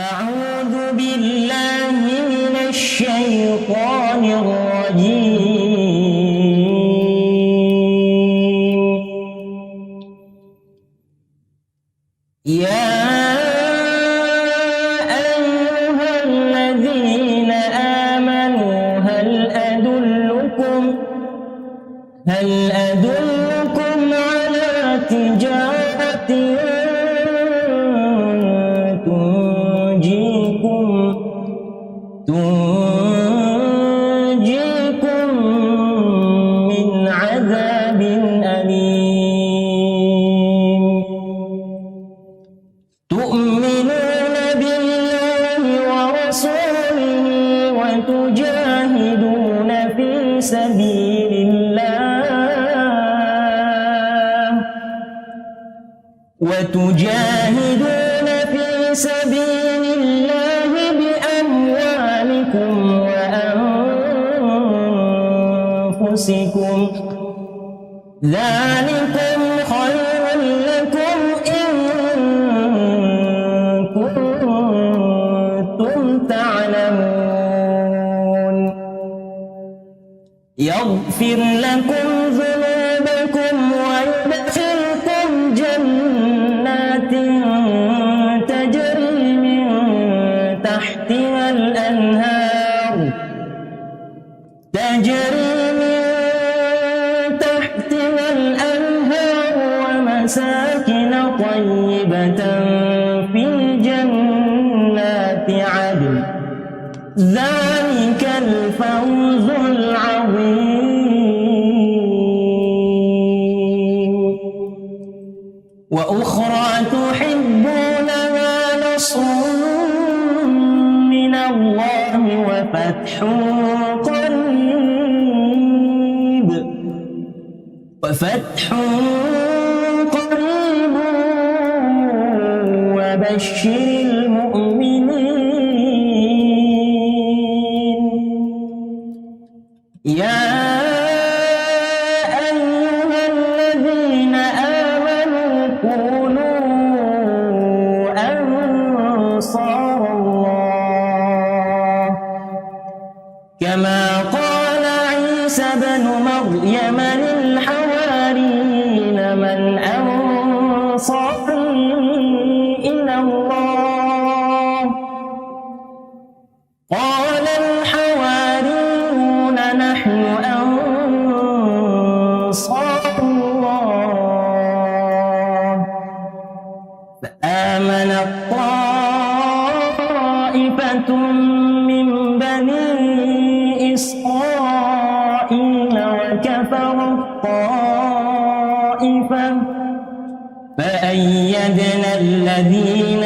أعوذ بالله من الشيطان الرجيم. يا أيها الذين آمنوا هل أدلكم على تجارة تنجيكم من عذاب أليم. تؤمنون بالله ورسوله وتجاهدون في سبيل الله بأموالكم وأنفسكم، ذلكم خير لكم إن كنتم تعلمون. يغفر لكم ذنوبكم ويدخلكم جنات تجري من تحتها الأنهار ومساكن طيبة في جنات عدن، ذلك الفوز العظيم. وأخرى تحبونها نصر من الله وفتح قريب وبشر المؤمنين. يا أيها الذين آمنوا كونوا أنصار الله كما قال عيسى بن مريم للحواريين من أنصاري إلى الله؟ قال الحواريون نحن أنصار الله. فآمنت طائفة من بني إسرائيل وكفرت طائفة فأيدنا الذين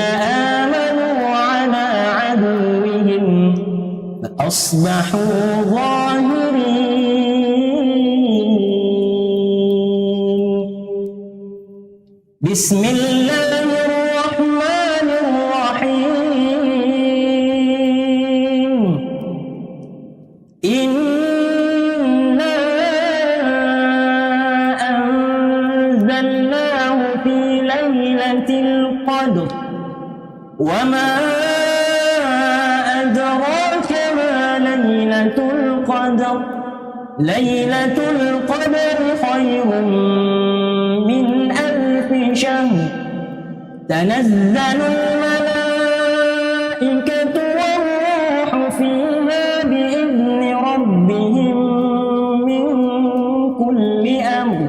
آمنوا على عدوهم فأصبحوا ظاهرين. بسم الله الرحمن الرحيم. إنا أنزلناه في ليلة القدر وما أدراك ما ليلة القدر. ليلة القدر خير من 1000 شهر. تنزل الملائكة والروح فيها بإذن ربهم من كل أمر.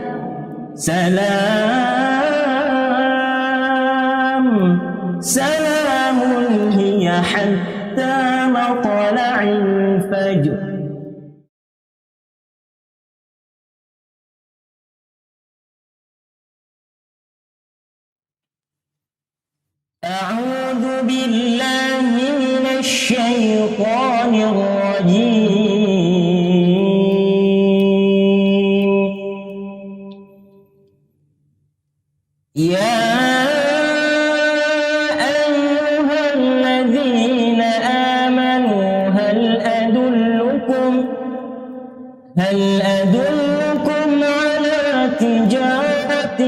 سلام هي حتى مطلع الفجر. أعوذ بالله من الشيطان الرجيم. يا أيها الذين آمنوا هل أدلكم على تجارة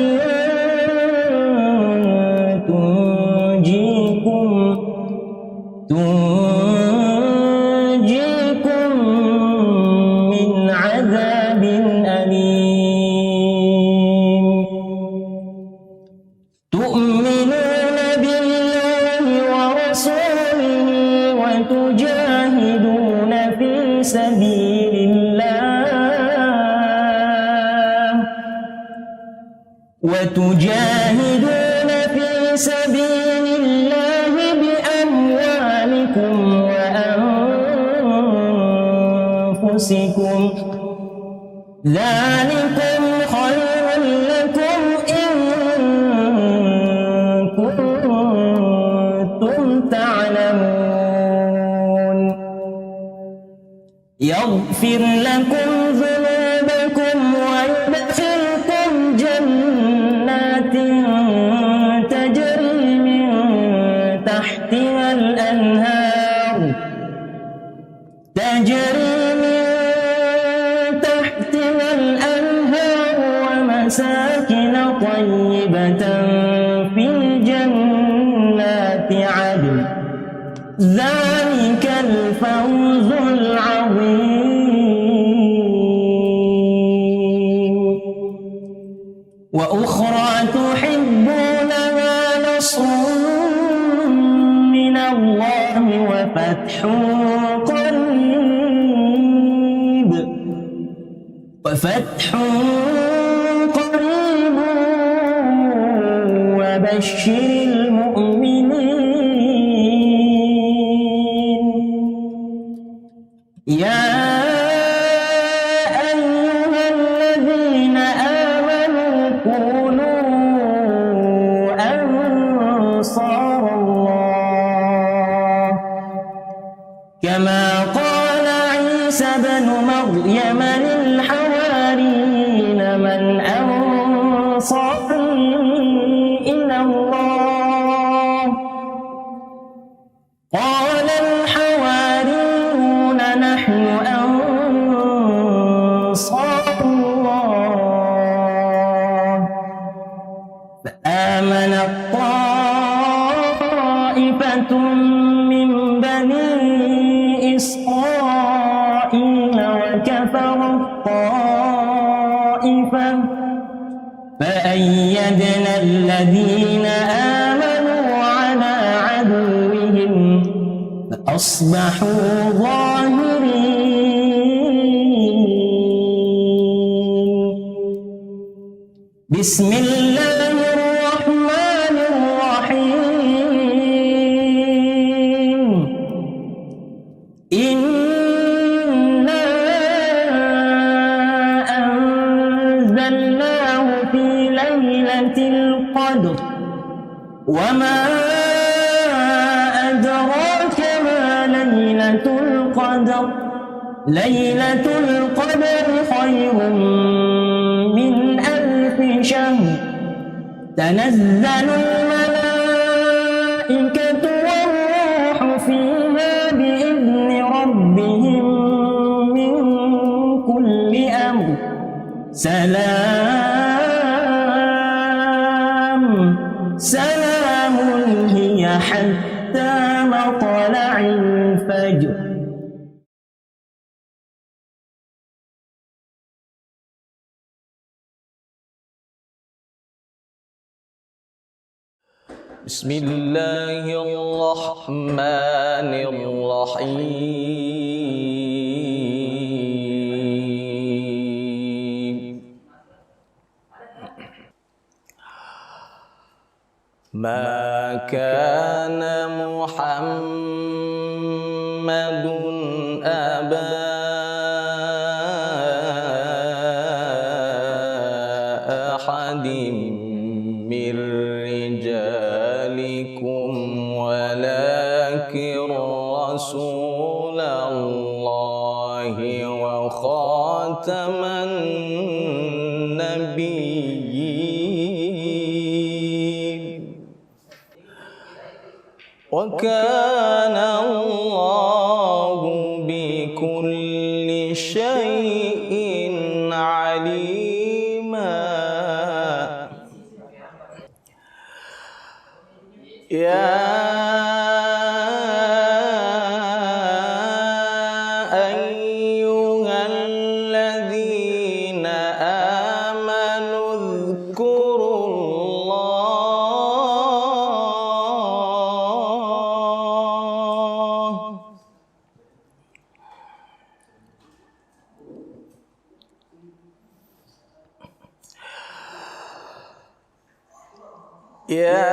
وتجاهدون في سبيل الله بأموالكم وأنفسكم ذلكم خير لكم إن كنتم تعلمون يغفر لكم ذنوبكم ويدخلكم جنات تجري من تحتها الأنهار ومساكن طيبة في جنات عدن ذلك الفوز العظيم وأخرى تحبونها نصر من الله وفتح قريب وبشر المؤمنين يا أيها الذين آمنوا كونوا أنصار الله كما قال عيسى بن مريم للحواريين من أنصاري إلى الله قال الحواريون نحن أنصار الله فآمنت طائفة من بني إسرائيل وكفرت طائفة فأيدنا الذين آمنوا على عدوهم فأصبحوا ظاهرين بسم الله الرحمن الرحيم إنا أنزلناه في ليلة القدر وما أدراك ما ليلة القدر ليلة القدر خير من 1000 شهر تنزل الملائكة والروح فيها بإذن ربهم من كل أمر سلام هي حتى مطلع الفجر بسم الله الرحمن الرحيم ما كان محمد أبا أحد من رجالكم ولكن رسول الله وخاتم النبيين وكان الله بكل شيء عليما يا أيها الذين آمنوا اذكروا الله يا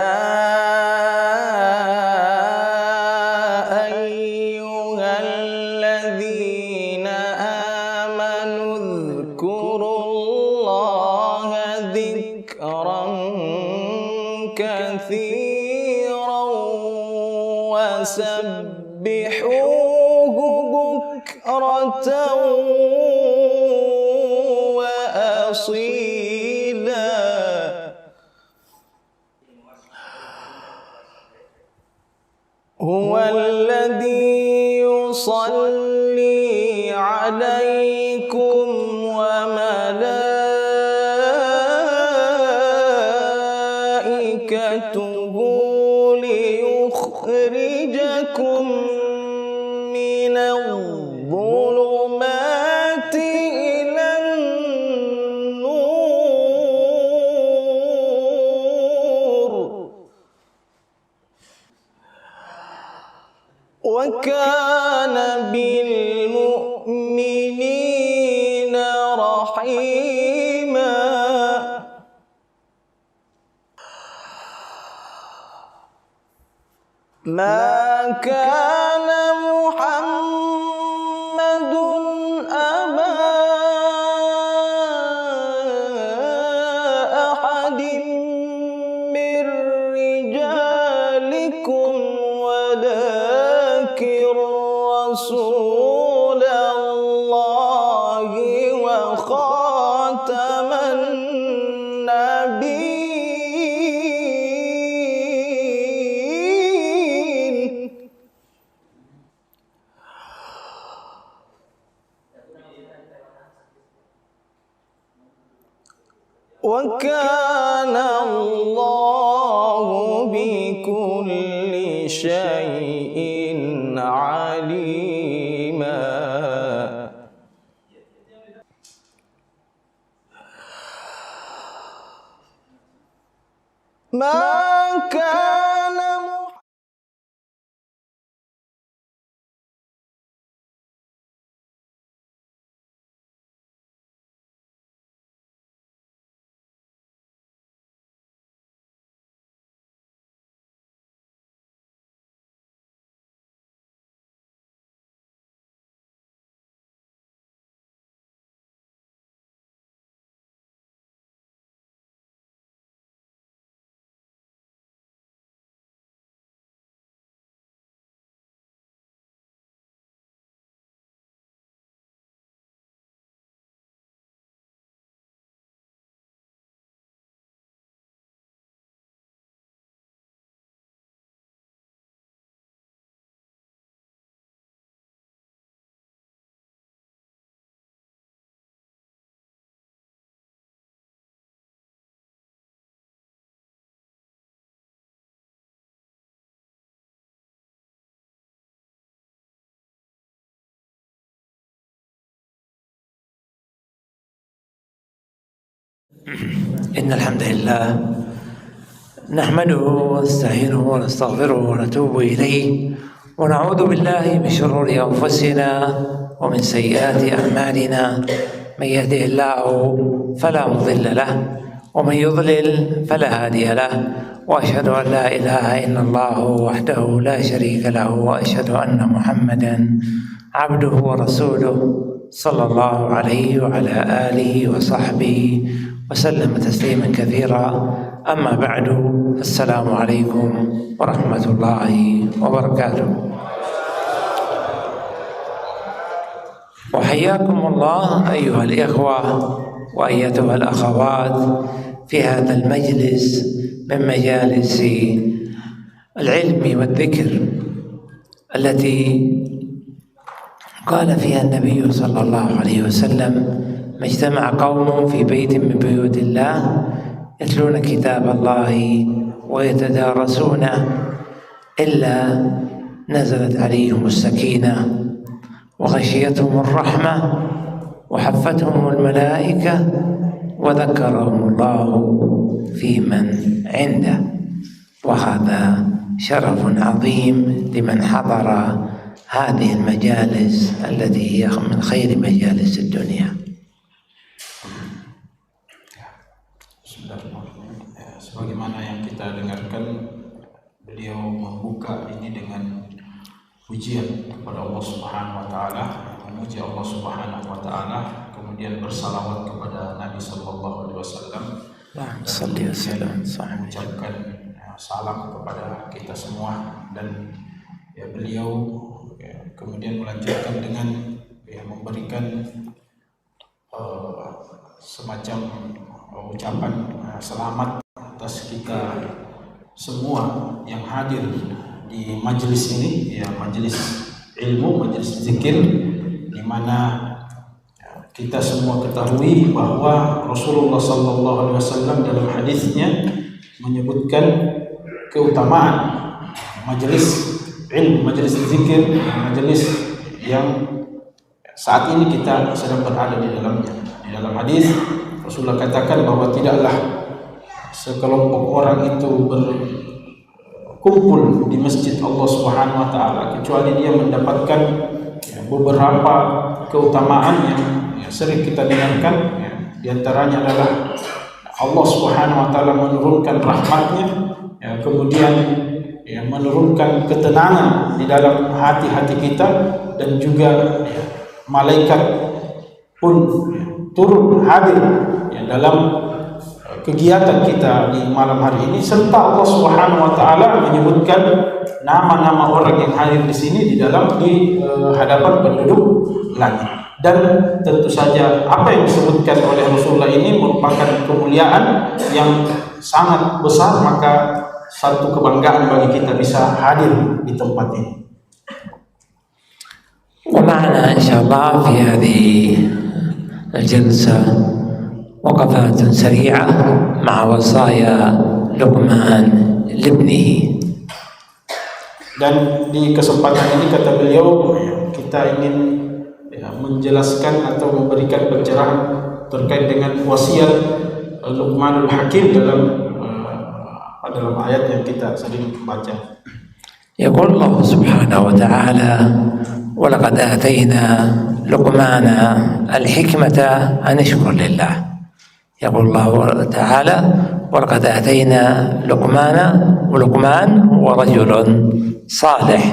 أيها الذين آمنوا اذكروا الله ذكرا كثيرا وسبحوه بكرة وأصيلا. هو الذي يصلي عليكم وملائكته ليخرجكم من الظلمات إلى النور وكان بالمؤمنين رحيما. ما كان محمد أبا أحد من رجالكم ولكن رسول الله وخاتم النبيين. وكان الله بكل شيء عليما. ما كان إن الحمد لله نحمده ونستعينه ونستغفره ونتوب إليه ونعوذ بالله من شرور أنفسنا ومن سيئات أعمالنا. من يهده الله فلا مضل له ومن يضلل فلا هادي له، وأشهد أن لا إله إلا الله وحده لا شريك له، وأشهد أن محمدا عبده ورسوله صلى الله عليه وعلى آله وصحبه وسلم تسليما كثيرا. أما بعد، السلام عليكم ورحمة الله وبركاته. وحياكم الله أيها الإخوة وأيتها الأخوات في هذا المجلس من مجالس العلم والذكر التي قال فيها النبي صلى الله عليه وسلم: ما اجتمع قوم في بيت من بيوت الله يتلون كتاب الله ويتدارسونه إلا نزلت عليهم السكينة وغشيتهم الرحمة وحفتهم الملائكة وذكرهم الله في من عنده. وهذا شرف عظيم لمن حضر هذه المجالس التي هي من خير مجالس الدنيا. Bismillahirrahmanirrahim. Sebagaimana yang kita dengarkan, beliau membuka ini dengan pujian kepada Allah Subhanahu wa taala, memuji Allah Subhanahu wa taala, kemudian bersalawat kepada Nabi sallallahu alaihi wasallam, mengucapkan salam kepada kita semua, dan beliau kemudian melanjutkan dengan memberikan semacam ucapan selamat atas kita semua yang hadir di majelis ini, majelis ilmu, majelis zikir, di mana kita semua ketahui bahwa Rasulullah sallallahu alaihi wasallam dalam hadisnya menyebutkan keutamaan majelis ilmu, majelis zikir, majelis yang saat ini kita sedang berada di dalamnya. Di dalam hadis Rasulullah katakan bahwa tidaklah sekelompok orang itu berkumpul di masjid Allah Subhanahu wa taala kecuali dia mendapatkan beberapa keutamaan yang sering kita dengarkan. Di antaranya adalah Allah Subhanahu wa taala menurunkan rahmatnya, kemudian menurunkan ketenangan di dalam hati-hati kita, dan juga malaikat pun turun hadir dalam kegiatan kita di malam hari ini, serta Allah Subhanahu wa taala menyebutkan nama-nama orang yang hadir di sini di hadapan penduduk langit. Dan tentu saja apa yang disebutkan oleh Rasulullah ini merupakan kemuliaan yang sangat besar, maka satu kebanggaan bagi kita bisa hadir di tempat ini. ومعنا إن شاء الله في هذه الجلسة وقفات سريعة مع وصايا لقمان لابنه. Dan di kesempatan ini kata beliau, kita ingin menjelaskan atau memberikan pencerahan terkait dengan wasiat Luqmanul Hakim dalam ayat yang kita sering baca. يقول الله سبحانه وتعالى: ولقد آتينا لقمان الحكمة أن اشكر لله. يقول الله تعالى: ولقد آتينا ولقمان هو رجل صالح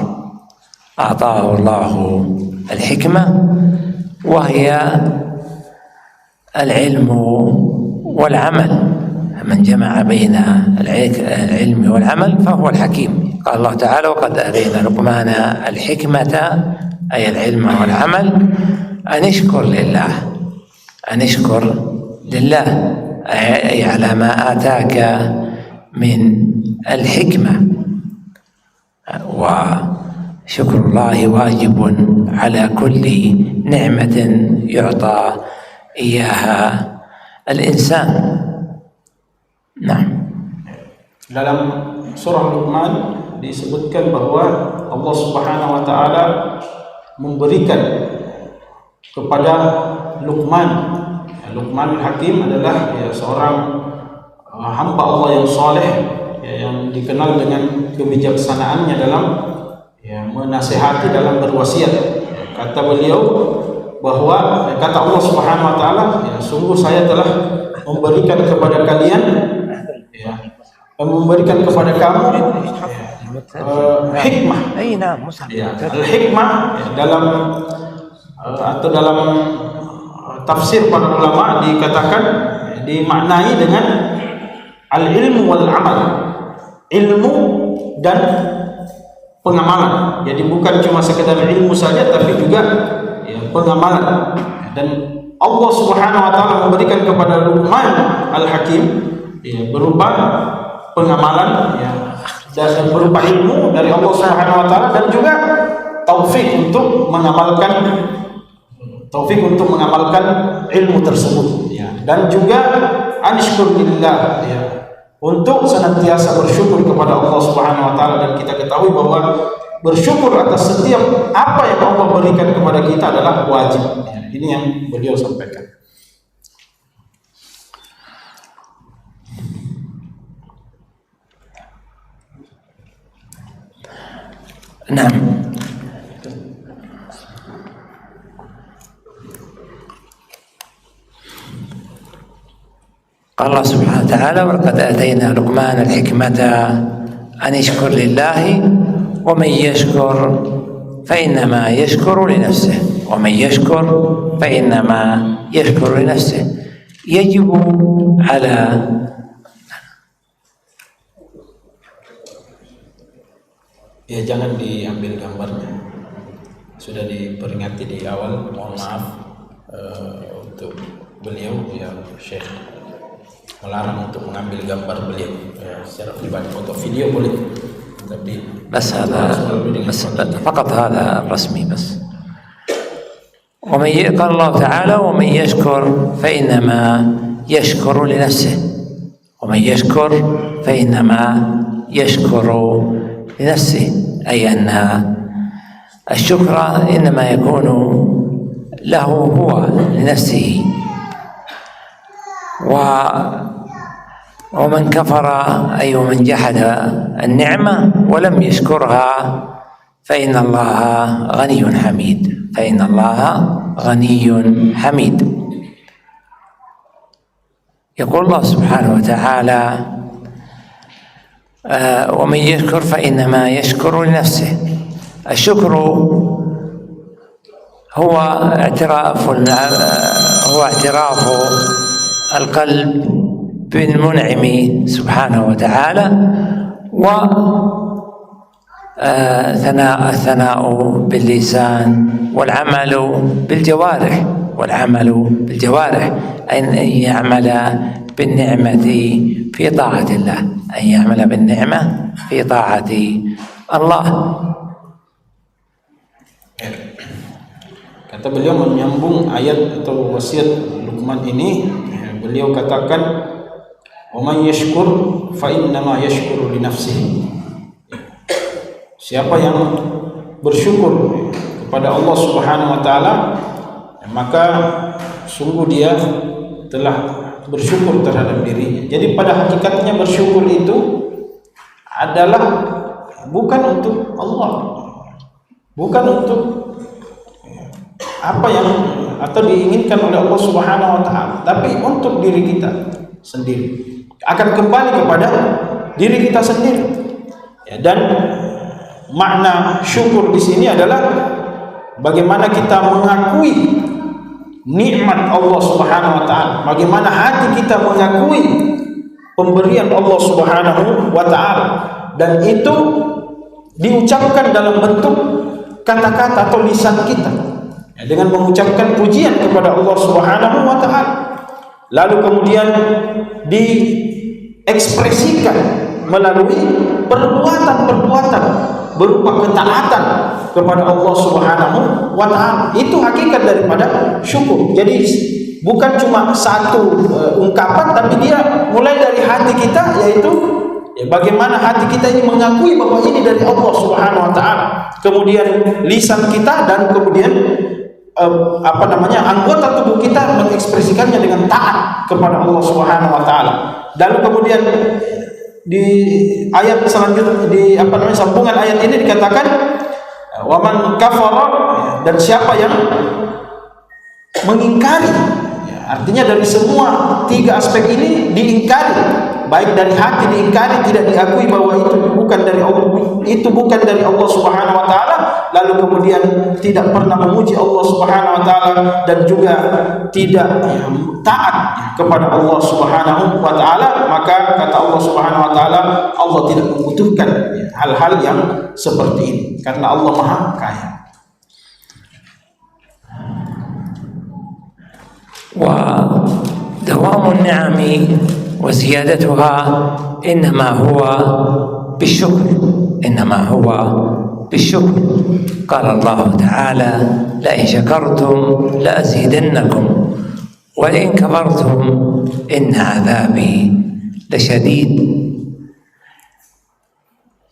أعطاه الله الحكمة، وهي العلم والعمل. من جمع بين العلم والعمل فهو الحكيم. قال الله تعالى: وقد آتينا لقمان الحكمة، أي العلم والعمل، أن اشكر لله، أن اشكر لله، أي على ما آتاك من الحكمة. وشكر الله واجب على كل نعمة يعطى إياها الإنسان. نعم. Dalam surah Luqman disebutkan bahwa Allah Subhanahu wa taala memberikan kepada Luqmanul Hakim adalah seorang hamba Allah yang saleh, yang dikenal dengan kebijaksanaannya dalam menasihati, dalam berwasiat. Kata beliau bahwa kata Allah Subhanahu wa taala, sungguh saya telah memberikan kepada kalian, memberikan kepada kamu hikmah. Al-hikmah dalam tafsir para ulama dikatakan, dimaknai dengan al-ilmu wal amal, ilmu dan pengamalan. Jadi bukan cuma sekedar ilmu saja, tapi juga pengamalan. Dan Allah Subhanahu wa taala memberikan kepada Luqman Al-Hakim berupa pengamalan, dan berupa ilmu dari Allah Subhanahu wa taala, dan juga taufik untuk mengamalkan ilmu tersebut, dan juga ansyukur lillah, untuk senantiasa bersyukur kepada Allah Subhanahu wa taala. Dan kita ketahui bahwa bersyukur atas setiap apa yang Allah berikan kepada kita adalah wajib. Ini yang beliau sampaikan. نعم. قال الله سبحانه وتعالى: ولقد آتينا لقمان الحكمة أن يشكر لله ومن يشكر فإنما يشكر لنفسه ومن يشكر فإنما يشكر لنفسه. يجب على jangan diambil gambarnya. Sudah diperingati di awal, mohon maaf untuk beliau Syekh melarang untuk mengambil gambar beliau secara pribadi. Foto video boleh, tapi بس فقط هذا رسمي بس. قال الله تعالى: ومن يشكر فإنما يشكر لنفسه ومن يشكر فإنما يشكر لنفسه، أي أن الشكر إنما يكون له هو لنفسه، ومن كفر أي ومن جحد النعمة ولم يشكرها فإن الله غني حميد فإن الله غني حميد. يقول الله سبحانه وتعالى: ومن يشكر فإنما يشكر لنفسه. الشكر هو اعتراف القلب بالمنعم سبحانه وتعالى، والثناء باللسان، والعمل بالجوارح أن يعمل بالنعمة في طاعة الله، أن يعمل بالنعمة في طاعة الله. Kata beliau menyambung ayat atau wasiat Luqman ini, beliau katakan, "Wa man yashkur fa innama yashkuru li nafsihi." Siapa yang bersyukur kepada Allah Subhanahu wa taala, maka sungguh dia telah bersyukur terhadap dirinya. Jadi pada hakikatnya bersyukur itu adalah bukan untuk Allah, bukan untuk apa yang atau diinginkan oleh Allah Subhanahu wa taala, tapi untuk diri kita sendiri. Akan kembali kepada diri kita sendiri. Ya, dan makna syukur di sini adalah bagaimana kita mengakui nikmat Allah Subhanahu wa taala, bagaimana hati kita mengakui pemberian Allah Subhanahu wa taala, dan itu diucapkan dalam bentuk kata-kata atau lisan kita. Dengan mengucapkan pujian kepada Allah Subhanahu wa taala, lalu kemudian diekspresikan melalui perbuatan-perbuatan berupa ketaatan kepada Allah Subhanahu wa taala. Itu hakikat daripada syukur. Jadi bukan cuma satu ungkapan, tapi dia mulai dari hati kita, yaitu bagaimana hati kita ini mengakui bahwa ini dari Allah Subhanahu wa taala. Kemudian lisan kita, dan kemudian anggota tubuh kita mengekspresikannya dengan taat kepada Allah Subhanahu wa taala. Lalu kemudian di ayat selanjutnya, di sambungan ayat ini dikatakan, wa man kafara, dan siapa yang mengingkari. Artinya dari semua tiga aspek ini diingkari, baik dari hati diingkari, tidak diakui bahwa itu bukan dari Allah Subhanahu wa taala, lalu kemudian tidak pernah memuji Allah Subhanahu wa taala, dan juga tidak taat kepada Allah Subhanahu wa taala, maka kata Allah Subhanahu wa taala, Allah tidak membutuhkan hal-hal yang seperti ini karena Allah Maha Kaya. ودوام النعم وزيادتها إنما هو بالشكر. قال الله تعالى: لئن شكرتم لأزيدنكم ولئن كفرتم إن عذابي لشديد.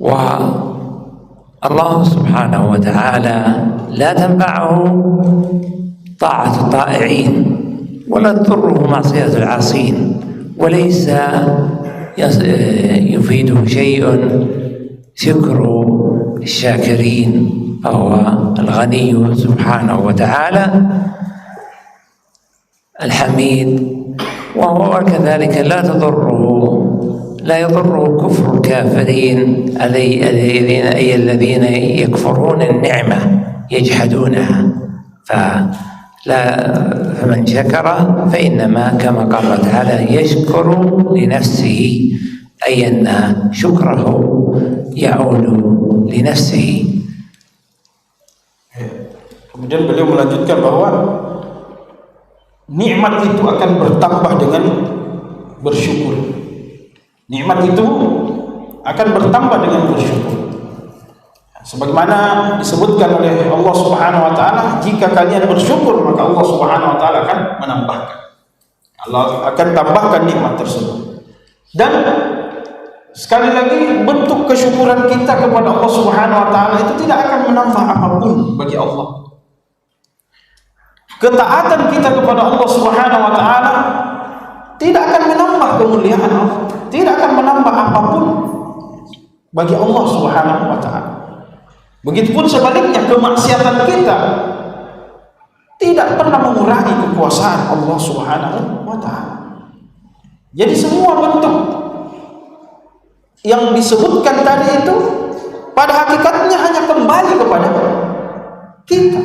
والله سبحانه وتعالى لا تنفعه طاعة الطائعين ولا تضره معصية العاصين، وليس يفيده شيء شكر الشاكرين، فهو الغني سبحانه وتعالى الحميد، وهو كذلك لا يضره كفر الكافرين الذين يكفرون النعمة يجحدونها. فمن شكر فإنما كما قال تعالى يشكر لنفسه، أي أن شكره يعود لنفسه. Kemudian beliau melanjutkan bahwa nikmat itu akan bertambah dengan bersyukur. Nikmat itu akan bertambah dengan bersyukur. Sebagaimana disebutkan oleh Allah Subhanahu wa taala, jika kalian bersyukur maka Allah Subhanahu wa taala akan menambahkan. Allah akan tambahkan nikmat tersebut. Dan sekali lagi bentuk kesyukuran kita kepada Allah Subhanahu wa taala itu tidak akan menambah apapun bagi Allah. Ketaatan kita kepada Allah Subhanahu wa taala tidak akan menambah kemuliaan Allah, tidak akan menambah apapun bagi Allah Subhanahu wa taala. Begitupun sebaliknya, kemaksiatan kita tidak pernah mengurangi kekuasaan Allah Subhanahu wa taala. Jadi semua bentuk yang disebutkan tadi itu pada hakikatnya hanya kembali kepada kita.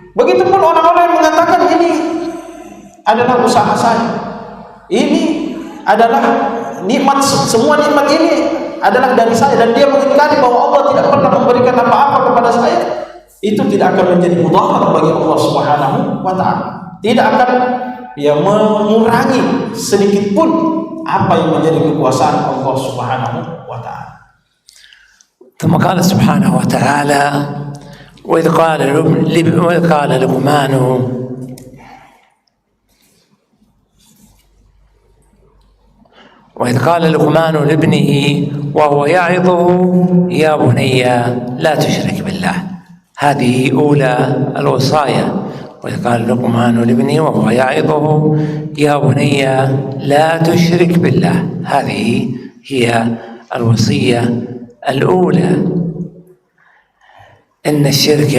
Begitupun orang-orang yang mengatakan ini adalah usaha saya, ini adalah nikmat, semua nikmat ini adalah dari saya, dan dia mengingkari bahwa Allah tidak pernah memberikan apa-apa kepada saya, itu tidak akan menjadi mudarat bagi Allah Subhanahu wa taala. Tidak akan mengurangi sedikit pun apa yang menjadi kekuasaan Allah Subhanahu wa taala. ثم قال سبحانه وتعالى: وإذ قال لقمان لابنه وهو يعظه يا بني لا تشرك بالله. هذه أولى الوصايا. وإذ قال لقمان لابنه وهو يعظه يا بني لا تشرك بالله. هذه هي الوصية الأولى. إن الشرك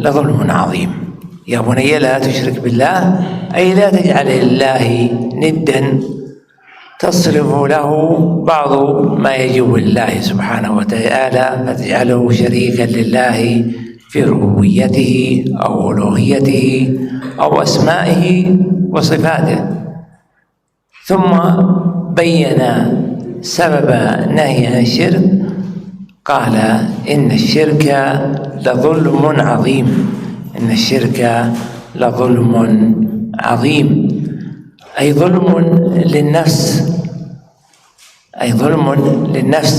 لظلم عظيم. يا بني لا تشرك بالله، أي لا تجعل لله ندا تصرف له بعض ما يجب لله سبحانه وتعالى، فتجعله شريكا لله في ربوبيته أو ألوهيته أو أسمائه وصفاته. ثم بين سبب نهي عن الشرك، قال: إن الشرك لظلم عظيم. إن الشرك لظلم عظيم، أي ظلم للنفس،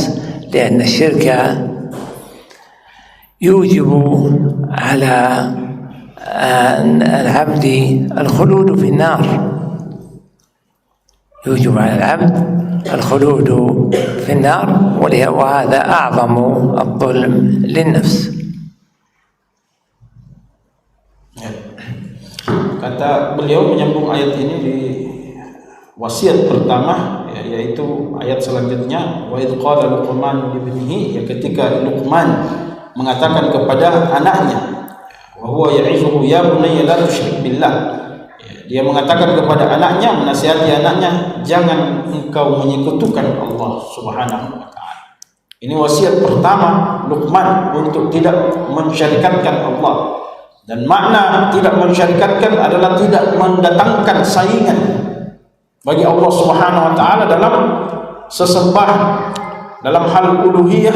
لأن الشرك يوجب على العبد الخلود في النار، يوجب على العبد الخلود في النار، وهذا أعظم الظلم للنفس. Kata beliau menyambung ayat ini di wasiat pertama, yaitu ayat selanjutnya, wa idh qala Luqman libnihi, ketika Luqman mengatakan kepada anaknya, wa huwa ya'izuhu ya bunayya la tusyrik billah. Dia mengatakan kepada anaknya, menasihati anaknya, jangan engkau menyekutukan Allah Subhanahu wa taala. Ini wasiat pertama Luqman untuk tidak mensyarikatkan Allah. Dan makna tidak mensyarikatkan adalah tidak mendatangkan saingan bagi Allah Subhanahu wa taala dalam sesembah, dalam hal uluhiyah,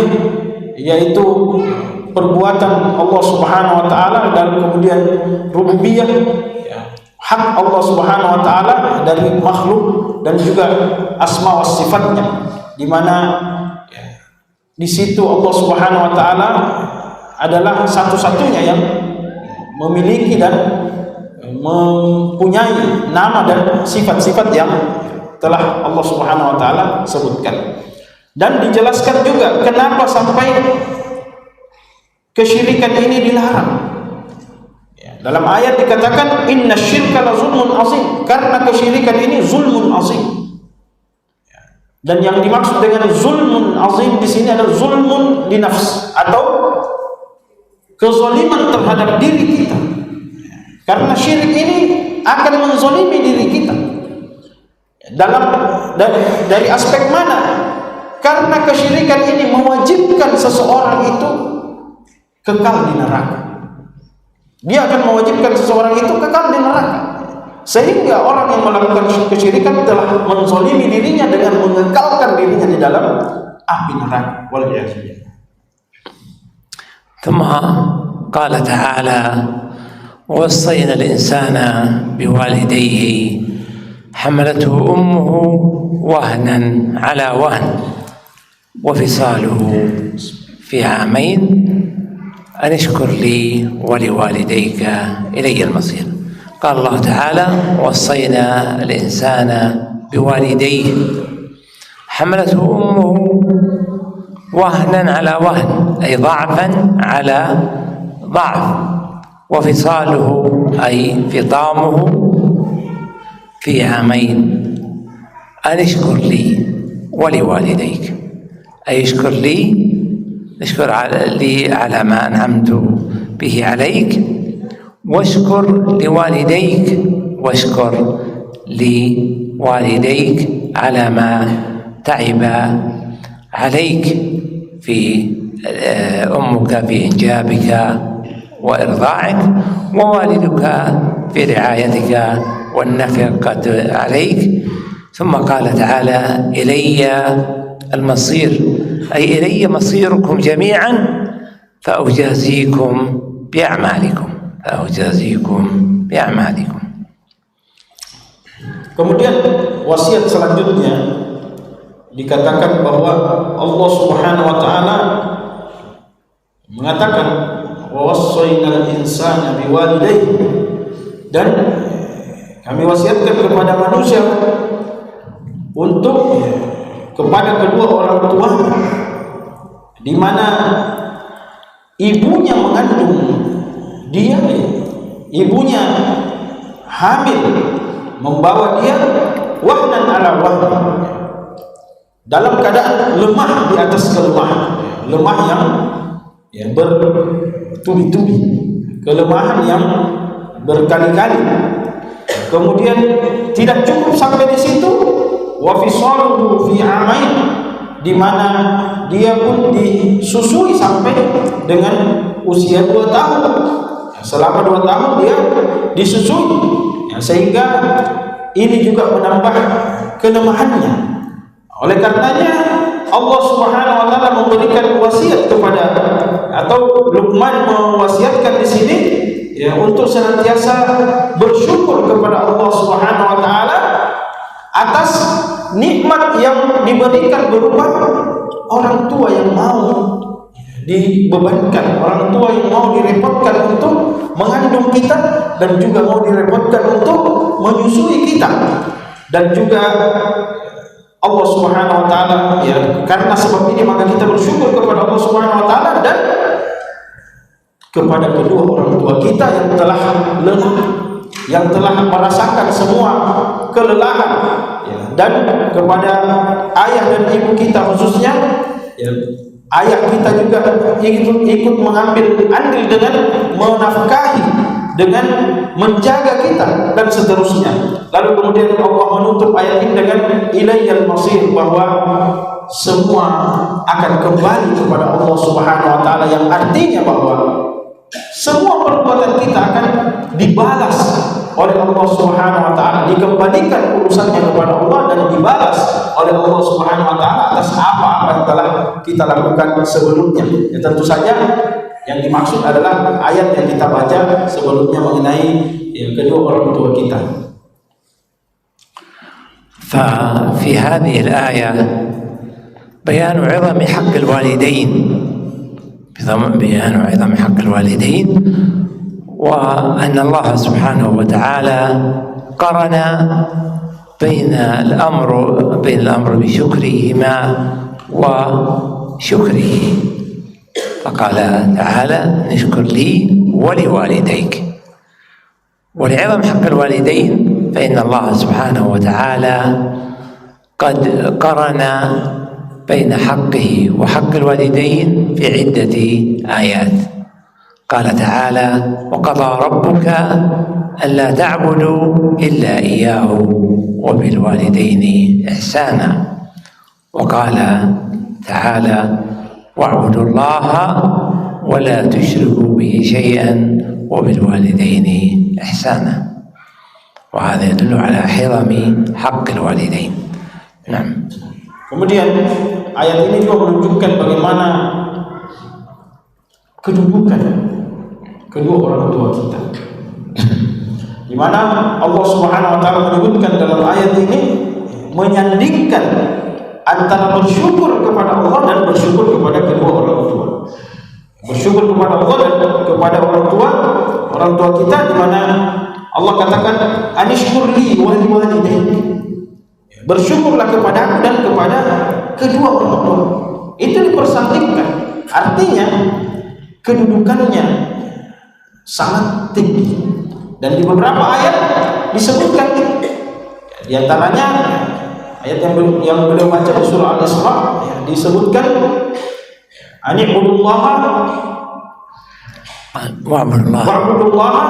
yaitu perbuatan Allah Subhanahu wa taala, dan kemudian rububiyah, hak Allah Subhanahu wa taala dari makhluk, dan juga asma wa sifatnya, di mana di situ Allah Subhanahu wa taala adalah satu-satunya yang memiliki dan mempunyai nama dan sifat-sifat yang telah Allah Subhanahu wa taala sebutkan. Dan dijelaskan juga kenapa sampai kesyirikan ini dilarang. Dalam ayat dikatakan innasyirka la zulmun azim, karena kesyirikan ini zulmun azim. Dan yang dimaksud dengan zulmun azim di sini adalah zulmun li nafs, atau kezaliman terhadap diri kita. Karena syirik ini akan menzalimi diri kita. Dari aspek mana? Karena kesyirikan ini mewajibkan seseorang itu kekal di neraka. Dia akan mewajibkan seseorang itu kekal di neraka. Sehingga orang yang melakukan kesyirikan telah menzalimi dirinya dengan mengekalkan dirinya di dalam api neraka. Waliyahillah. ثم قال تعالى: ووصينا الإنسان بوالديه حملته أمه وهنا على وهن وفصاله في عامين أن اشكر لي ولوالديك إلي المصير. قال الله تعالى: وصينا الإنسان بوالديه حملته أمه وهنا على وهن، أي ضعفا على ضعف، وفصاله أي فطامه في عامين أن اشكر لي ولوالديك، أي اشكر لي، اشكر لي على ما أنعمت به عليك، واشكر لوالديك، واشكر لوالديك على ما تعب عليك في أمك في إنجابك وإرضاعك، ووالدك في رعايتك والنفقة عليك. ثم قال تعالى: إلي المصير، أي إلي مصيركم جميعا فأجازيكم بأعمالكم. Kemudian wasiat selanjutnya dikatakan bahwa Allah Subhanahu wa taala mengatakan wa wassaynal insana biwalidayhi, dan kami wasiatkan kepada manusia untuk kepada kedua orang tuanya, di mana ibunya mengandung dia, ibunya hamil membawa dia wahnan ala wahnan, dalam keadaan lemah di atas kelemahan, lemah yang bertubi-tubi, kelemahan yang berkali-kali. Kemudian tidak cukup sampai di situ, wa fisaluhu fi amain, di mana dia pun disusui sampai dengan usia 2 tahun. Selama 2 tahun dia disusui, sehingga ini juga menambah kelemahannya. Oleh karenanya Allah Subhanahu wa taala memberikan wasiat kepada, atau Luqman mewasiatkan di sini untuk senantiasa bersyukur kepada Allah Subhanahu wa taala atas nikmat yang diberikan berupa orang tua yang mau dibebankan, orang tua yang mau direpotkan untuk mengandung kita, dan juga mau direpotkan untuk menyusui kita. Dan juga Allah Subhanahu wa taala, karena sebab ini maka kita bersyukur kepada Allah Subhanahu wa taala, dan kepada kedua orang tua kita yang telah lelah, yang telah merasakan semua kelelahan, dan kepada ayah dan ibu kita khususnya, ayah kita juga ikut mengambil andil dengan menafkahi, dengan menjaga kita, dan seterusnya. Lalu kemudian Allah menutup ayat ini dengan ilayyal masir, bahwa semua akan kembali kepada Allah Subhanahu wa taala, yang artinya bahwa semua perbuatan kita akan dibalas oleh Allah Subhanahu wa taala, dikembalikan urusannya kepada Allah dan dibalas oleh Allah Subhanahu wa taala atas apa yang telah kita lakukan sebelumnya. Tentu saja yang dimaksud adalah ayat yang kita baca sebelumnya mengenai kedua orang tua kita. ففي هذه الآية بيان عظم حق الوالدين، بيان عظم حق الوالدين، وأن الله سبحانه وتعالى قرن بين الأمر بشكرهما وشكره، فقال تعالى: نشكر لي ولوالديك. ولعظم حق الوالدين فإن الله سبحانه وتعالى قد قرن بين حقه وحق الوالدين في عدة آيات. قال تعالى: وقضى ربك ألا تعبدوا إلا إياه وبالوالدين إحسانا. وقال تعالى: واعبدوا الله ولا تشركوا به شيئا وبالوالدين إحسانا. وهذا يدل على حرم حق الوالدين. نعم. Kemudian ayat ini juga menunjukkan bagaimana kedudukan kedua orang tua kita, di mana Allah Subhanahu wa taala menyebutkan dalam ayat ini menyandingkan antara bersyukur kepada Allah dan bersyukur kepada kedua orang tua. Bersyukur kepada Allah dan kepada orang tua kita, di mana Allah katakan anishkurli wa liwalidayk. Bersyukurlah kepadaku dan kepada kedua orang tua. Itu dipersandingkan. Artinya kedudukannya sangat tinggi. Dan di beberapa ayat disebutkan, di antaranya ayat yang beliau baca di surah Al-Isra, disebutkan ani'budullaha wa'budullaha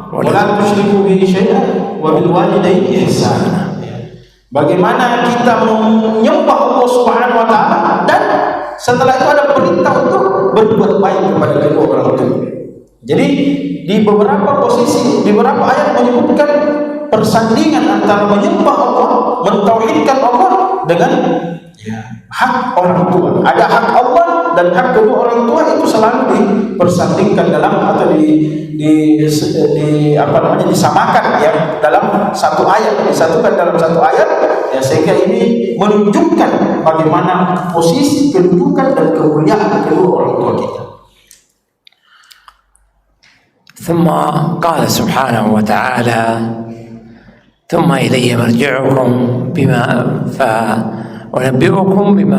wa la tusyriku bihi syai'an wa bil walidayni ihsana. Bagaimana kita menyembah Allah Subhanahu wa taala dan setelah itu ada perintah untuk berbuat baik kepada kedua orang tua. Jadi di beberapa posisi, di beberapa ayat menyebutkan persandingan antara menyembah Allah, mentauhidkan Allah dengan hak orang tua. Ada hak Allah dan hak kedua orang tua, itu selalu dipersandingkan dalam atau disamakan ya dalam satu ayat, disatukan dalam satu ayat ya, sehingga ini menunjukkan bagaimana posisi, kedudukan dan kemuliaan kedua orang tua kita. ثم قال سبحانه وتعالى: ثم إلي مرجعكم وأنبئكم بما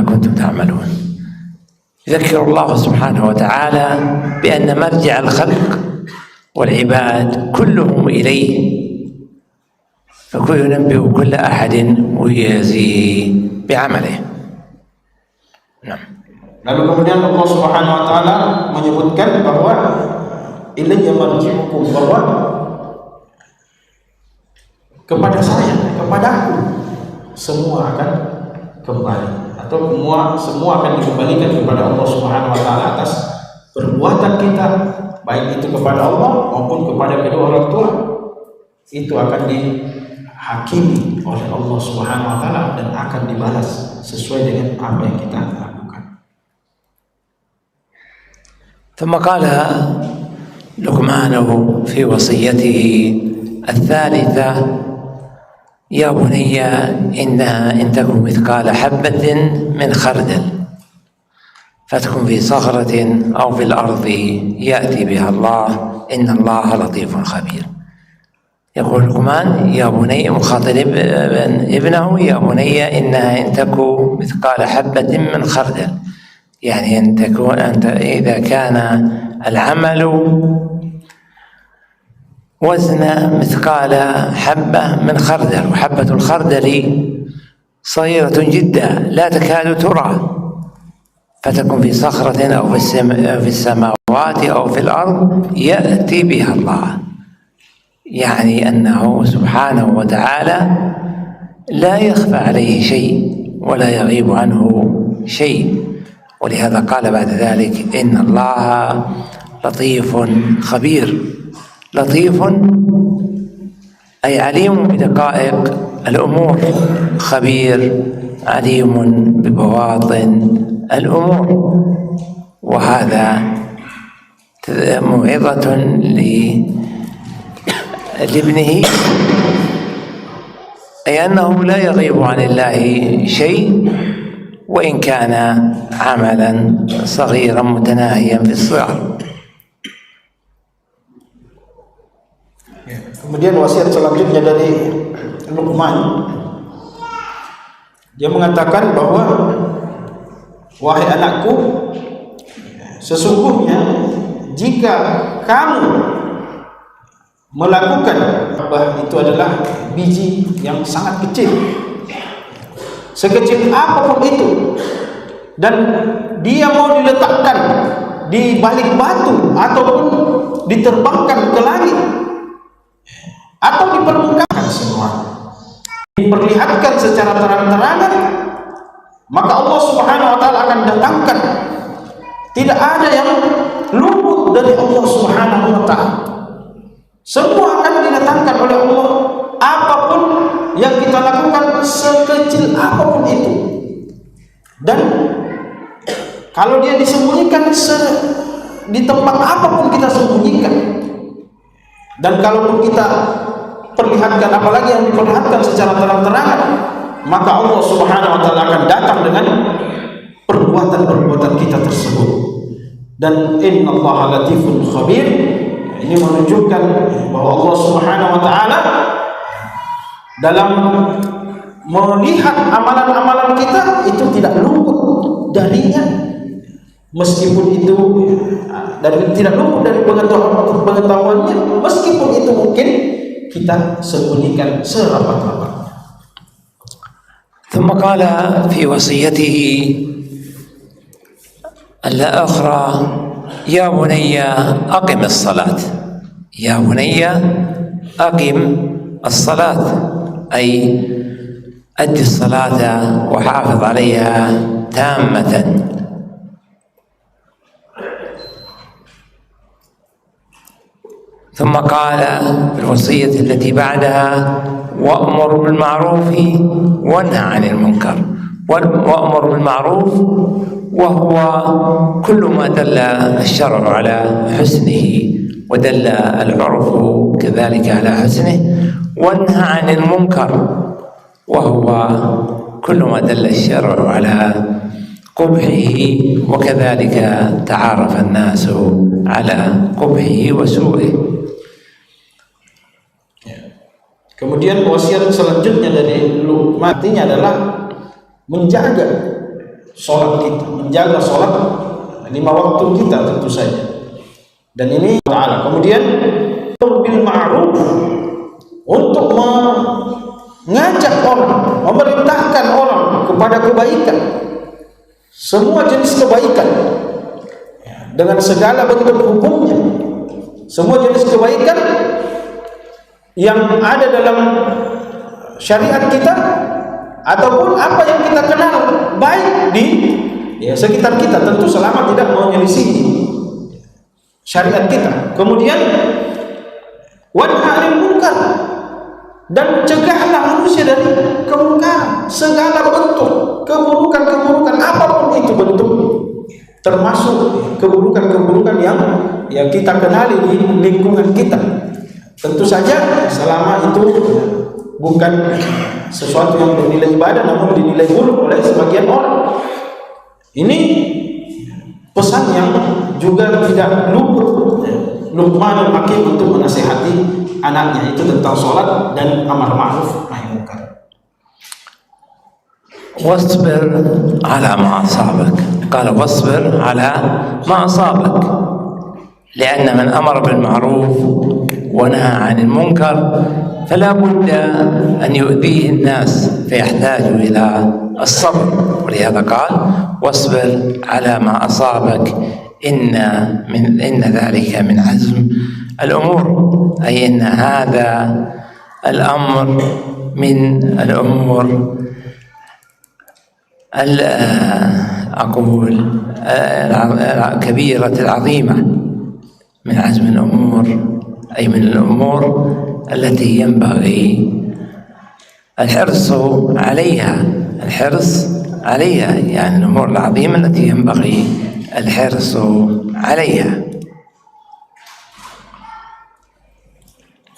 كنتم تعملون. يذكر الله سبحانه وتعالى بأن مرجع الخلق والعباد كلهم إليه، فكل ينبئ كل أحد ويجازيه بعمله. نعم. Lalu kemudian Allah Subhanahu wa taala menyebutkan bahwa ilayya marji'ukum, bahwa kepada saya, kepadaku semua akan kembali, atau semua akan dikembalikan kepada Allah Subhanahu wa taala atas perbuatan kita, baik itu kepada Allah maupun kepada kedua orang tua. Itu akan dihakimi oleh Allah Subhanahu wa taala dan akan dibalas sesuai dengan apa yang kita lakukan. ثم قال لقمان في وصيته الثالثة: يا بني إنها إن تكن مثقال حبة من خردل فتكن في صخرة أو في الأرض يأتي بها الله إن الله لطيف خبير. يقول لقمان يا بني، مخاطب ابنه: يا بني إنها إن تكن مثقال حبة من خردل، يعني أنت إذا كان العمل وزن مثقال حبة من خردل، وحبة الخردل صغيرة جدا لا تكاد ترى، فتكن في صخرة أو في السماوات أو في الأرض يأتي بها الله. يعني أنه سبحانه وتعالى لا يخفى عليه شيء ولا يغيب عنه شيء. ولهذا قال بعد ذلك: إن الله لطيف خبير. لطيف أي عليم بدقائق الأمور، خبير عليم ببواطن الأمور. وهذا موعظة لابنه، أي أنه لا يغيب عن الله شيء وإن كان عملا صغيرا متناهيا في الصغر. Kemudian wasiat selanjutnya dari Luqman, dia mengatakan bahwa wahai anakku, sesungguhnya jika kamu melakukan itu adalah biji yang sangat kecil, sekecil apapun itu, dan dia mau diletakkan di balik batu ataupun diterbangkan ke langit atau di permukaan semua diperlihatkan secara terang-terangan, maka Allah Subhanahu wa taala akan datangkan. Tidak ada yang luput dari Allah Subhanahu wa taala. Semua akan didatangkan oleh Allah, apapun yang kita lakukan, sekecil apapun itu. Dan kalau dia disembunyikan di tempat apapun kita sembunyikan, dan kalaupun kita perlihatkan, apalagi yang diperlihatkan secara terang-terangan, maka Allah Subhanahu wa taala akan datang dengan perbuatan-perbuatan kita tersebut. Dan innallaha latifun khabir, ini menunjukkan bahwa Allah Subhanahu wa taala dalam melihat amalan-amalan kita itu tidak luput darinya, meskipun itu dari tidak luput dari pengetahuannya, meskipun itu mungkin kita sembunyikan serapat-rapatnya. ثم قال في وصيته الأخرى: يا بني أقم الصلاة، يا بني أقم الصلاة، أي أد الصلاة وحافظ عليها تامة. ثم قال في الوصية التي بعدها: وأمر بالمعروف وانهى عن المنكر. وأمر بالمعروف وهو كل ما دل الشرع على حسنه ودل العرف كذلك على حسنه، وانهى عن المنكر وهو كل ما دل الشرع على قبحه وكذلك تعارف الناس على قبحه وسوءه. Kemudian wasiat selanjutnya dari Luqman adalah menjaga sholat kita, menjaga sholat 5 waktu kita tentu saja. Dan ini ta'ala. Kemudian bil ma'ruf, untuk mengajak orang, memerintahkan orang kepada kebaikan, semua jenis kebaikan dengan segala bentuk hukumnya, semua jenis kebaikan yang ada dalam syariat kita ataupun apa yang kita kenal baik di sekitar kita, tentu selama tidak menyelisih syariat kita. Kemudian wanha 'anil munkar, dan cegahlah manusia dari kemungkaran, segala bentuk keburukan-keburukan apapun itu bentuknya, termasuk keburukan-keburukan yang kita kenali di lingkungan kita. Tentu saja selama itu bukan sesuatu yang bernilai ibadah namun dinilai buruk oleh sebagian orang. Ini pesan yang juga tidak luput Luqmanul Hakim untuk menasihati anaknya, itu tentang sholat dan amar ma'ruf nahi munkar. واصبر على ما أصابك، قال واصبر على ما أصابك، لأن من أمر بالمعروف ونهى عن المنكر فلا بد أن يؤذيه الناس فيحتاج إلى الصبر، ولهذا قال واصبر على ما أصابك إن ذلك من عزم الأمور، أي إن هذا الأمر من الأمور أقول الكبيرة العظيمة، من عزم الأمور، أي من الأمور التي ينبغي الحرص عليها، يعني الأمور العظيمة التي ينبغي الحرص عليها.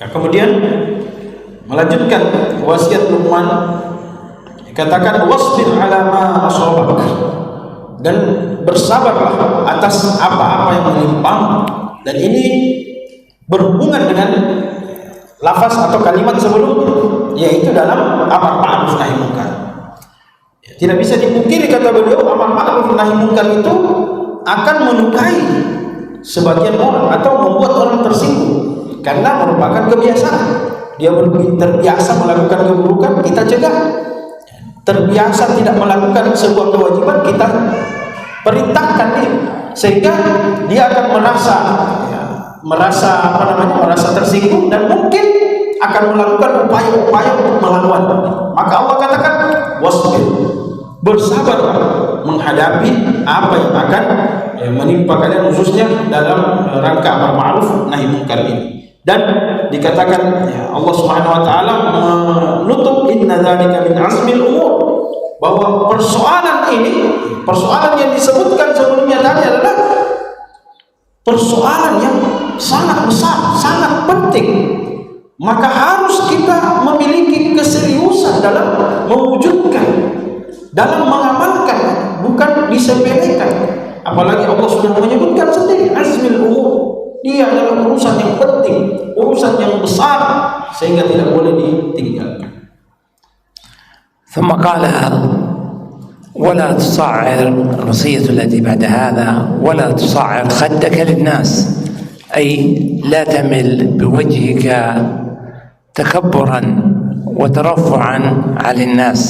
Kemudian melanjutkan wasiat Luqman, dikatakan wasbir ala ma asabak, dan bersabarlah atas apa-apa yang menimpa. Dan ini berhubungan dengan lafaz atau kalimat sebelumnya, yaitu dalam amar ma'ruf nahi munkar. Tidak bisa dipungkiri, kata beliau, amar ma'ruf nahi munkar itu akan melukai sebagian orang atau membuat orang tersinggung, karena merupakan kebiasaan. Dia terbiasa melakukan keburukan, kita cegah. Terbiasa tidak melakukan sebuah kewajiban, kita perintahkan dia. sehingga dia akan merasa tersinggung dan mungkin akan melakukan upaya-upaya untuk melawan. Maka Allah katakan wasbir, bersabar menghadapi apa yang akan menimpa kalian, khususnya dalam rangka amar ma'ruf nahi munkar ini. Dan dikatakan Allah Subhanahu wa taala menutup inna dzalika min azmil umur, bahwa persoalan ini, persoalan yang disebutkan sebelumnya tadi adalah persoalan yang sangat besar, sangat penting. Maka harus kita memiliki keseriusan dalam mewujudkan, dalam mengamalkan, bukan disepelekan. Apalagi Allah sudah menyebutkan sendiri azmil umur, dia adalah urusan yang penting, urusan yang besar, sehingga tidak boleh ditinggalkan. ثم قال ولا تصعر، الوصية التي بعد هذا ولا تصعر خدك للناس، أي لا تمل بوجهك تكبرا وترفعا على الناس.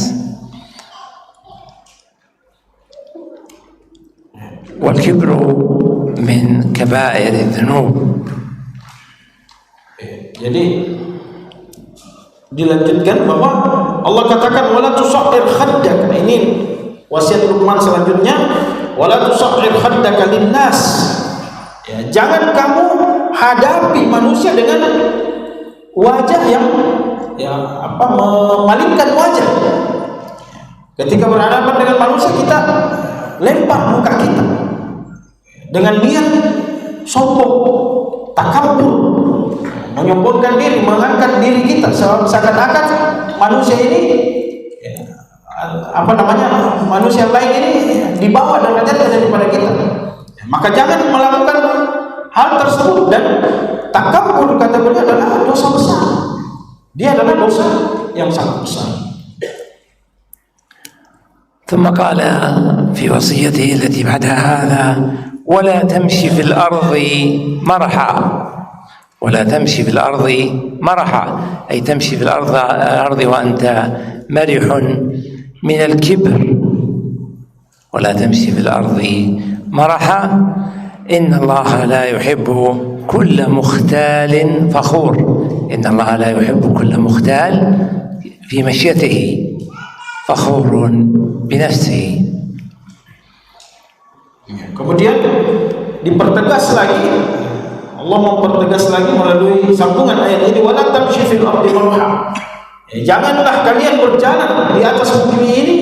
والكبر من كبائر الذنوب. Jadi dilanjutkan bahwa Allah katakan wala tusaghir khaddaka, ini wasiat Luqman selanjutnya, wala tusaghir khaddaka linnas, ya, jangan kamu hadapi manusia dengan wajah yang memalingkan wajah. Ketika berhadapan dengan manusia kita lempar muka kita dengan niat sombong, takabur, menyombongkan diri, mengangkat diri kita seakan-akan manusia ini manusia lain ini di bawah derajatnya daripada kita. Maka jangan melakukan hal tersebut. Dan takabur kata beliau adalah dosa besar. Dia adalah dosa yang sangat besar. ثم قال في وصيته التي بعدها هذا ولا تمشي في الأرض مرحا. ولا تمشي في الأرض مرحا، أي تمشي في الأرض وأنت مرح من الكبر. ولا تمشي في الأرض مرحا إن الله لا يحب كل مختال فخور. إن الله لا يحب كل مختال في مشيته فخور بنفسه. Kemudian dipertegas lagi, Allah mempertegas lagi melalui sambungan ayat ini, wala tamshi fil ardi marha. Janganlah kalian berjalan di atas bumi ini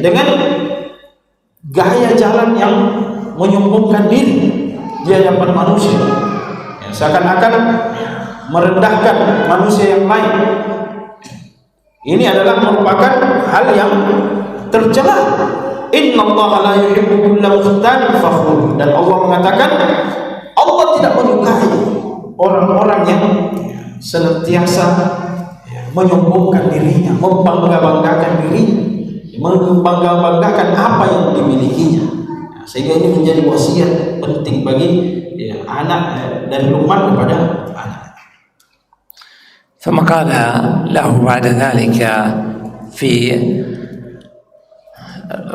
dengan gaya jalan yang menyombongkan diri di hadapan manusia, seakan-akan merendahkan manusia yang lain. Ini adalah merupakan hal yang tercela. Innallaha la yuhibbu kulla mukhtalin fakhur. Dan Allah mengatakan Allah tidak menyukai orang-orang yang senantiasa menyombongkan dirinya, membangga-banggakan dirinya, membangga-banggakan apa yang dimilikinya. Sehingga ini menjadi wasiat penting bagi anak dari Luqman kepada anak. ثم قال له بعد ذلك في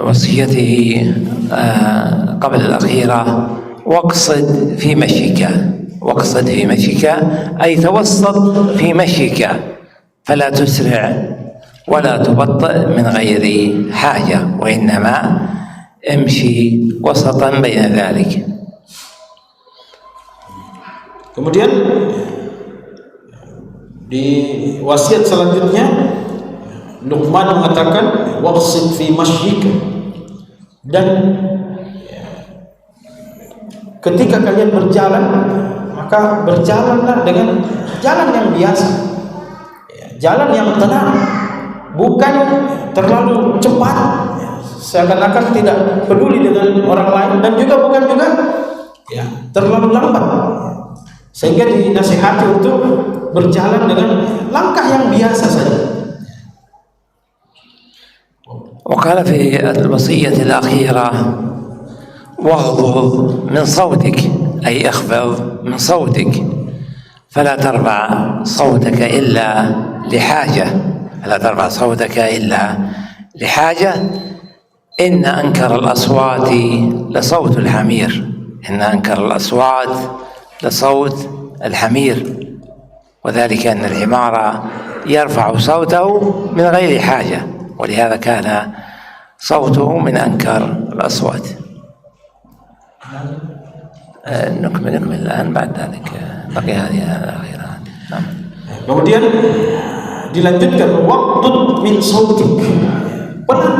وصيته قبل الأخيرة واقصد في مشيك. واقصد في مشيك أي توسط في مشيك، فلا تسرع ولا تبطئ من غير حاجة، وإنما امشي وسطا بين ذلك. Kemudian di wasiat selanjutnya Luqman mengatakan waqsid fi mashyika, dan ketika kalian berjalan maka berjalanlah dengan jalan yang biasa, jalan yang tenang, bukan terlalu cepat seakan-akan tidak peduli dengan orang lain, dan juga bukan juga terlalu lambat, sehingga dinasihati untuk berjalan dengan langkah yang biasa saja. وقال في الوصية الأخيرة واغضض من صوتك، أي اخفض من صوتك، فلا ترفع صوتك إلا لحاجة. فلا ترفع صوتك إلا لحاجة. إن أنكر الأصوات لصوت الحمير. إن أنكر الأصوات لصوت الحمير، وذلك أن الحمار يرفع صوته من غير حاجة، ولهذا كان صوته من أنكر الأصوات. نكمل الآن بعد ذلك بقي هذه الأخيرة. نعم. Kemudian dilanjutkan waqdud min sautik, pelan,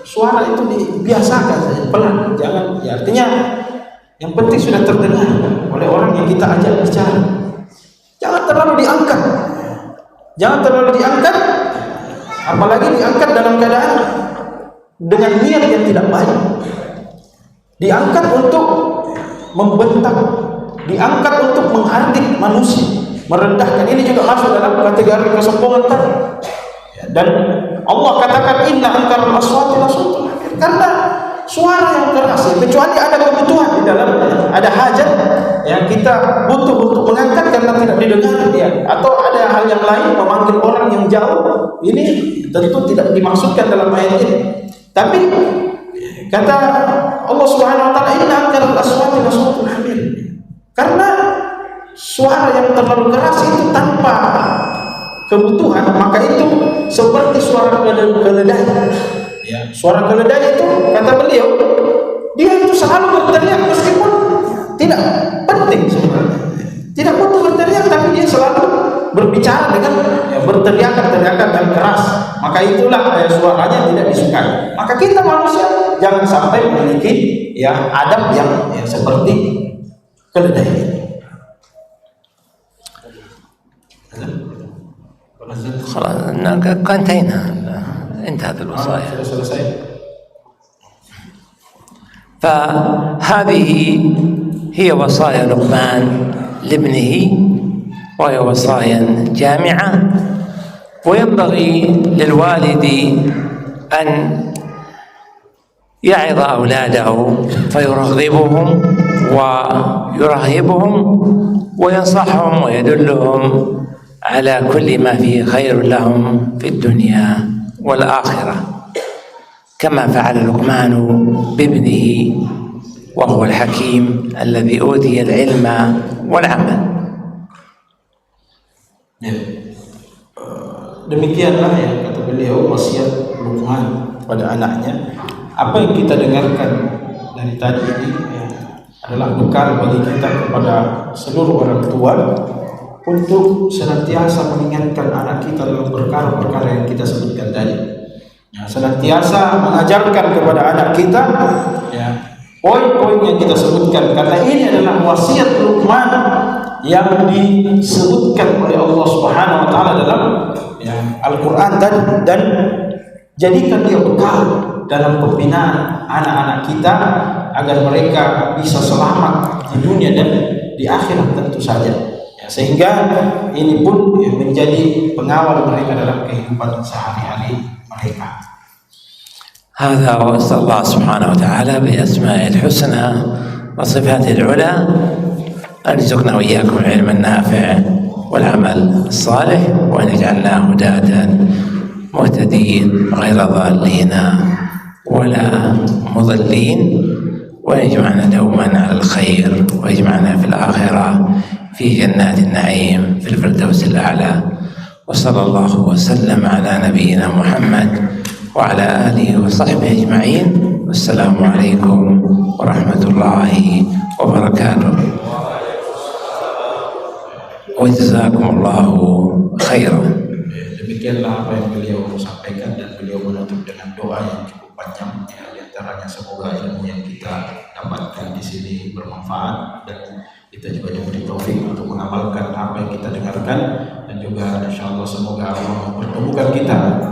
suara itu dibiasakan pelan, jangan, ya artinya yang penting sudah terdengar oleh orang yang kita ajak bicara, jangan terlalu diangkat, apalagi diangkat dalam keadaan dengan niat yang tidak baik, diangkat untuk membentak, diangkat untuk menghardik manusia, merendahkan. Ini juga masuk dalam kategori kesombongan tadi. Dan Allah katakan inna ankaral aswati lasautul hamir, karena suara yang keras, kecuali ada kebutuhan di dalam, ada hajat yang kita butuh untuk mengangkat karena tidak didengar dia, atau ada hal yang lain, memanggil orang yang jauh, ini tentu tidak dimaksudkan dalam ayat ini. Tapi kata Allah Subhanahu wa taala inna ankaral aswati lasautul hamir, karena suara yang terlalu keras itu tanpa kebutuhan, maka itu seperti suara keledai. Ya, suara keledai itu kata beliau, dia itu selalu berteriak meskipun tidak penting sebenarnya, tidak butuh berteriak, tapi dia selalu berbicara dengan berteriakan dan keras. Maka itulah suaranya tidak disukai. Maka kita manusia jangan sampai memiliki adab yang seperti keledai. انتهت الوصايا. فهذه هي وصايا لقمان لابنه، وهي وصايا جامعة، وينبغي للوالد أن يعظ أولاده فيرغبهم ويرهبهم وينصحهم ويدلهم على كل ما فيه خير لهم في الدنيا والآخرة، كما فعل لقمان بابنه وهو الحكيم الذي أوتي العلم والعمل. Demikianlah yang kata beliau wasiat Luqman pada anaknya. Apa yang kita dengarkan dari tadi ini adalah bekal bagi kita kepada seluruh orang tua untuk senantiasa mengingatkan anak kita dalam perkara-perkara yang kita sebutkan tadi. Senantiasa mengajarkan kepada anak kita poin-poin yang kita sebutkan, karena ini adalah wasiat Luqman yang disebutkan oleh Allah Subhanahu wa taala dalam Al-Qur'an tadi, dan jadikan dia bekal dalam pembinaan anak-anak kita agar mereka bisa selamat di dunia dan di akhirat tentu saja. Sehingga ini pun menjadi pengawal mereka dalam kehidupan sehari-hari mereka. هذا وأسأل الله سبحانه وتعالى بأسمائه الحسنى وصفاته العلى أن يرزقنا وإياكم العلم النافع والعمل الصالح، وأن يجعلنا هداة مهتدين غير ضالين ولا مضلين، وأن يجمعنا دوما على الخير، ويجمعنا في الآخرة في جنات النعيم في الفردوس الأعلى. وصلى الله وسلم على نبينا محمد وعلى آله وصحبه أجمعين، والسلام عليكم ورحمة الله وبركاته، وجزاكم الله خيرا. Demikianlah apa yang beliau sampaikan, dan beliau menutup dengan doa yang cukup panjang. Di antaranya semoga ilmu yang kita dapatkan di sini bermanfaat, dan kita juga diberi taufik untuk mengamalkan apa yang kita dengarkan, dan juga insyaallah semoga Allah mempertemukan kita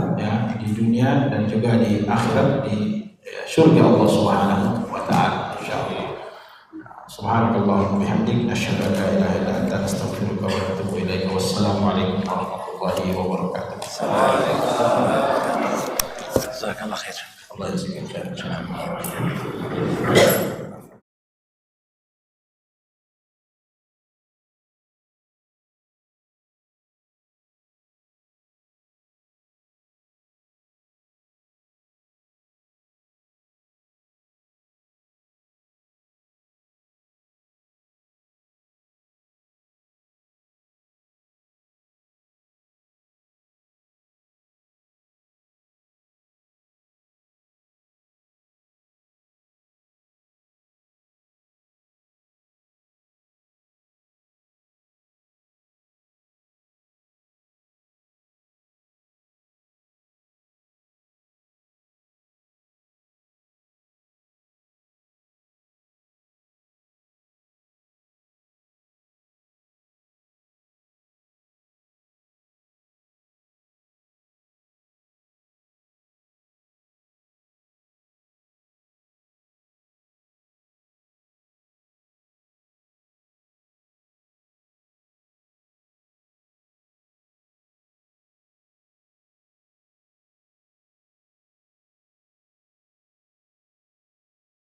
di dunia dan juga di akhirat di surga Allah Subhanahu wa taala insyaallah. Subhanakallahumma wa bihamdik, asyhadu an la ilaha illa anta, astaghfiruka wa atubu ilaik. Wassalamu alaikum warahmatullahi wabarakatuh. جزاك الله خير. Allah jazakallahu khairan.